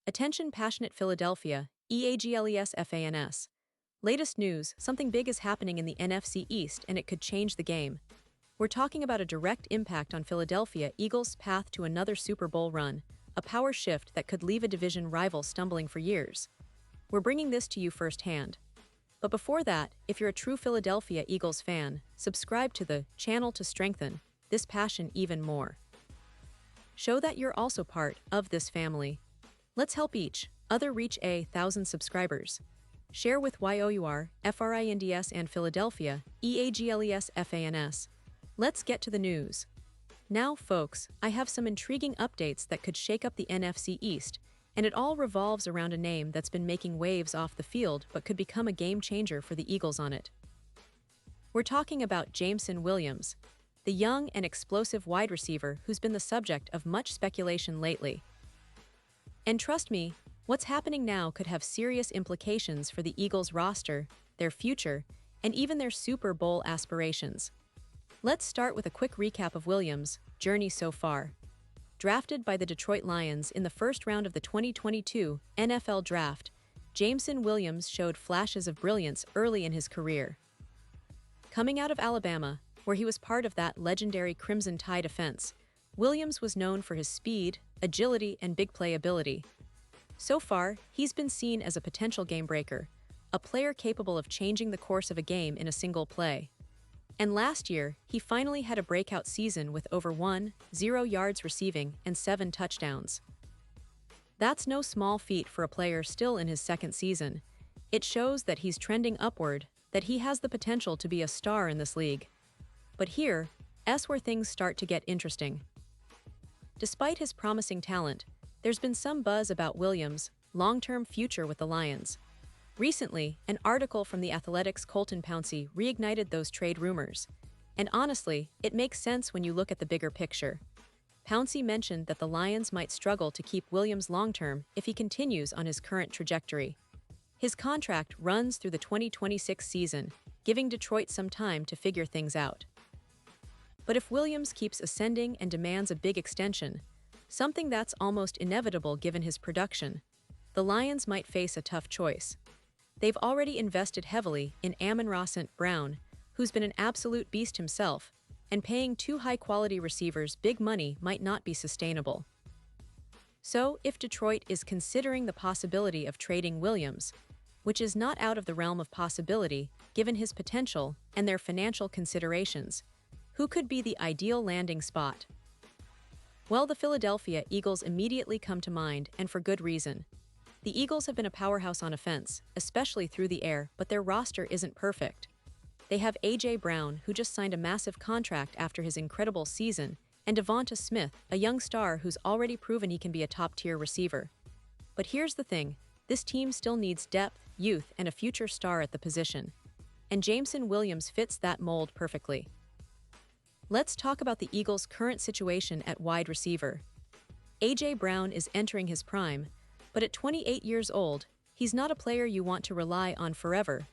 Attention passionate Philadelphia, EAGLES FANS. Latest news, something big is happening in the NFC East and it could change the game. We're talking about a direct impact on Philadelphia Eagles' path to another Super Bowl run, a power shift that could leave a division rival stumbling for years. We're bringing this to you firsthand. But before that, if you're a true Philadelphia Eagles fan, subscribe to the channel to strengthen this passion even more. Show that you're also part of this family. Let's help each other reach 1,000 subscribers. Share with YOUR, FRINDS and Philadelphia, EAGLES FANS. Let's get to the news. Now, folks, I have some intriguing updates that could shake up the NFC East, and it all revolves around a name that's been making waves off the field but could become a game changer for the Eagles on it. We're talking about Jameson Williams, the young and explosive wide receiver who's been the subject of much speculation lately. And trust me, what's happening now could have serious implications for the Eagles roster, their future, and even their Super Bowl aspirations. Let's start with a quick recap of Williams' journey so far. Drafted by the Detroit Lions in the first round of the 2022 NFL Draft, Jameson Williams showed flashes of brilliance early in his career. Coming out of Alabama, where he was part of that legendary Crimson Tide offense, Williams was known for his speed, agility, and big play ability. So far, he's been seen as a potential game-breaker, a player capable of changing the course of a game in a single play. And last year, he finally had a breakout season with over 10 yards receiving and 7 touchdowns. That's no small feat for a player still in his second season. It shows that he's trending upward, that he has the potential to be a star in this league. But here's where things start to get interesting. Despite his promising talent, there's been some buzz about Williams' long-term future with the Lions. Recently, an article from The Athletic's Colton Pouncey reignited those trade rumors. And honestly, it makes sense when you look at the bigger picture. Pouncey mentioned that the Lions might struggle to keep Williams long-term if he continues on his current trajectory. His contract runs through the 2026 season, giving Detroit some time to figure things out. But if Williams keeps ascending and demands a big extension, something that's almost inevitable given his production, the Lions might face a tough choice. They've already invested heavily in Amon-Ra St. Brown, who's been an absolute beast himself, and paying 2 high-quality receivers big money might not be sustainable. So, if Detroit is considering the possibility of trading Williams, which is not out of the realm of possibility given his potential and their financial considerations, who could be the ideal landing spot? Well, the Philadelphia Eagles immediately come to mind, and for good reason. The Eagles have been a powerhouse on offense, especially through the air, but their roster isn't perfect. They have A.J. Brown, who just signed a massive contract after his incredible season, and Devonta Smith, a young star who's already proven he can be a top-tier receiver. But here's the thing, this team still needs depth, youth, and a future star at the position. And Jameson Williams fits that mold perfectly. Let's talk about the Eagles' current situation at wide receiver. A.J. Brown is entering his prime, but at 28 years old, he's not a player you want to rely on forever,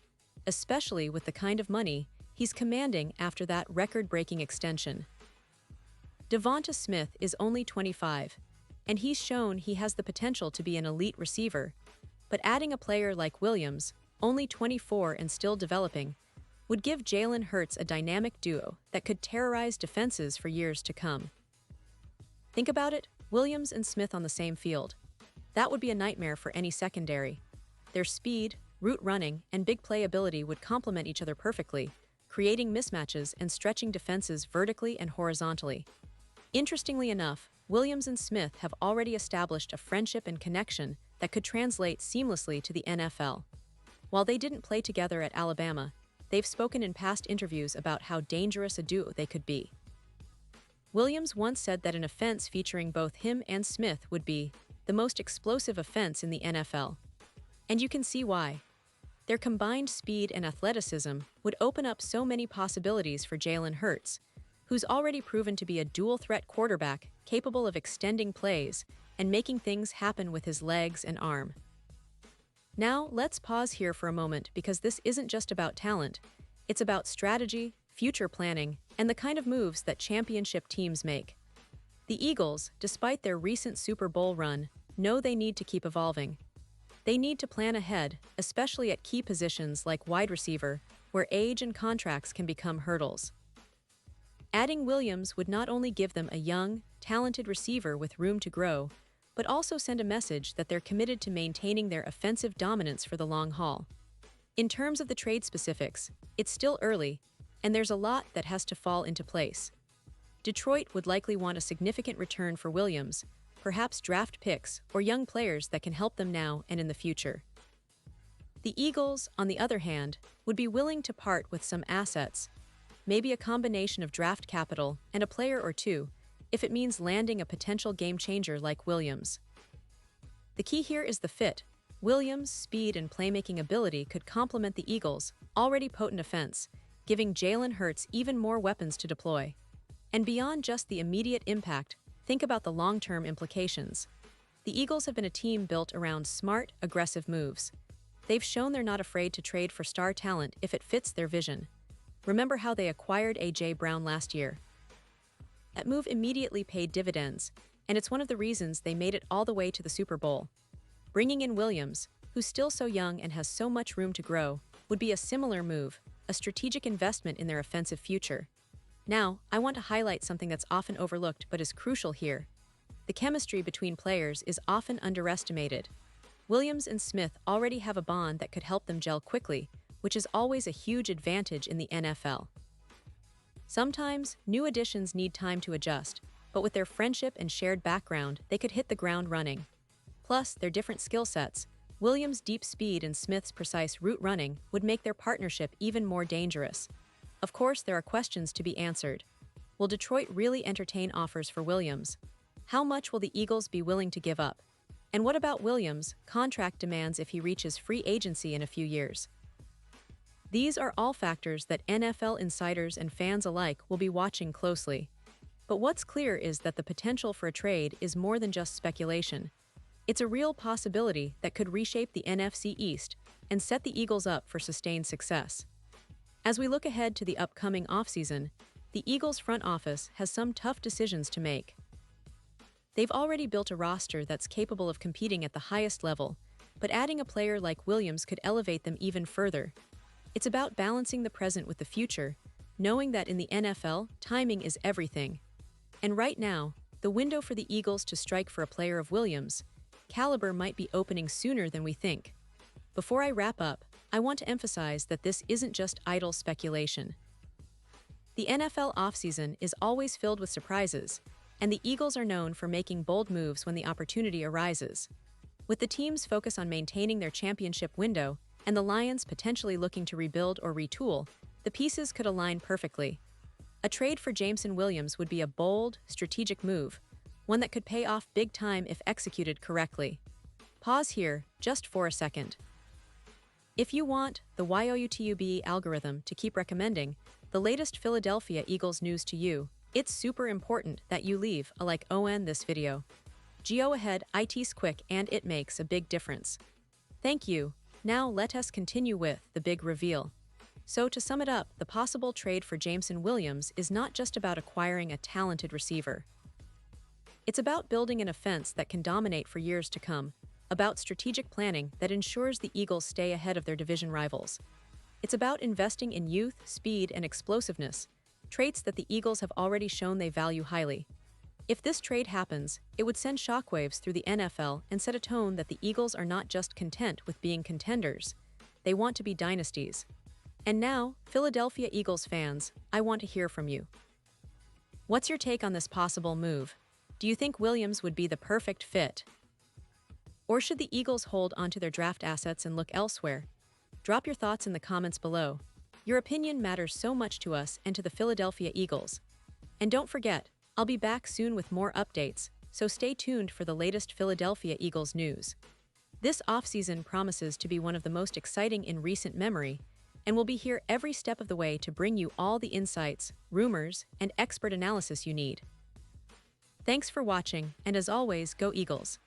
especially with the kind of money he's commanding after that record-breaking extension. Devonta Smith is only 25, and he's shown he has the potential to be an elite receiver, but adding a player like Williams, only 24 and still developing, would give Jalen Hurts a dynamic duo that could terrorize defenses for years to come. Think about it, Williams and Smith on the same field. That would be a nightmare for any secondary. Their speed, route running, and big play ability would complement each other perfectly, creating mismatches and stretching defenses vertically and horizontally. Interestingly enough, Williams and Smith have already established a friendship and connection that could translate seamlessly to the NFL. While they didn't play together at Alabama, they've spoken in past interviews about how dangerous a duo they could be. Williams once said that an offense featuring both him and Smith would be the most explosive offense in the NFL. And you can see why. Their combined speed and athleticism would open up so many possibilities for Jalen Hurts, who's already proven to be a dual-threat quarterback capable of extending plays and making things happen with his legs and arm. Now, let's pause here for a moment because this isn't just about talent, it's about strategy, future planning, and the kind of moves that championship teams make. The Eagles, despite their recent Super Bowl run, know they need to keep evolving. They need to plan ahead, especially at key positions like wide receiver, where age and contracts can become hurdles. Adding Williams would not only give them a young, talented receiver with room to grow, but also send a message that they're committed to maintaining their offensive dominance for the long haul. In terms of the trade specifics, it's still early, and there's a lot that has to fall into place. Detroit would likely want a significant return for Williams, perhaps draft picks or young players that can help them now and in the future. The Eagles, on the other hand, would be willing to part with some assets, maybe a combination of draft capital and a player or two, if it means landing a potential game-changer like Williams. The key here is the fit. Williams' speed and playmaking ability could complement the Eagles' already potent offense, giving Jalen Hurts even more weapons to deploy. And beyond just the immediate impact, think about the long-term implications. The Eagles have been a team built around smart, aggressive moves. They've shown they're not afraid to trade for star talent if it fits their vision. Remember how they acquired A.J. Brown last year? That move immediately paid dividends, and it's one of the reasons they made it all the way to the Super Bowl. Bringing in Williams, who's still so young and has so much room to grow, would be a similar move, a strategic investment in their offensive future. Now, I want to highlight something that's often overlooked but is crucial here. The chemistry between players is often underestimated. Williams and Smith already have a bond that could help them gel quickly, which is always a huge advantage in the NFL. Sometimes, new additions need time to adjust, but with their friendship and shared background, they could hit the ground running. Plus, their different skill sets, Williams' deep speed and Smith's precise route running, would make their partnership even more dangerous. Of course, there are questions to be answered. Will Detroit really entertain offers for Williams? How much will the Eagles be willing to give up? And what about Williams' contract demands if he reaches free agency in a few years? These are all factors that NFL insiders and fans alike will be watching closely. But what's clear is that the potential for a trade is more than just speculation. It's a real possibility that could reshape the NFC East and set the Eagles up for sustained success. As we look ahead to the upcoming offseason, the Eagles' front office has some tough decisions to make. They've already built a roster that's capable of competing at the highest level, but adding a player like Williams could elevate them even further. It's about balancing the present with the future, knowing that in the NFL, timing is everything. And right now, the window for the Eagles to strike for a player of Williams' caliber might be opening sooner than we think. Before I wrap up, I want to emphasize that this isn't just idle speculation. The NFL offseason is always filled with surprises, and the Eagles are known for making bold moves when the opportunity arises. With the team's focus on maintaining their championship window, and the Lions potentially looking to rebuild or retool, the pieces could align perfectly. A trade for Jameson Williams would be a bold, strategic move, one that could pay off big time if executed correctly. Pause here, just for a second. If you want the YouTube algorithm to keep recommending the latest Philadelphia Eagles news to you, it's super important that you leave a like on this video. Go ahead, it's quick and it makes a big difference. Thank you. Now let us continue with the big reveal. So to sum it up, the possible trade for Jameson Williams is not just about acquiring a talented receiver. It's about building an offense that can dominate for years to come, about strategic planning that ensures the Eagles stay ahead of their division rivals. It's about investing in youth, speed, and explosiveness, traits that the Eagles have already shown they value highly. If this trade happens, it would send shockwaves through the NFL and set a tone that the Eagles are not just content with being contenders, they want to be dynasties. And now, Philadelphia Eagles fans, I want to hear from you. What's your take on this possible move? Do you think Williams would be the perfect fit? Or should the Eagles hold onto their draft assets and look elsewhere? Drop your thoughts in the comments below. Your opinion matters so much to us and to the Philadelphia Eagles. And don't forget, I'll be back soon with more updates, so stay tuned for the latest Philadelphia Eagles news. This offseason promises to be one of the most exciting in recent memory, and we'll be here every step of the way to bring you all the insights, rumors, and expert analysis you need. Thanks for watching, and as always, go Eagles!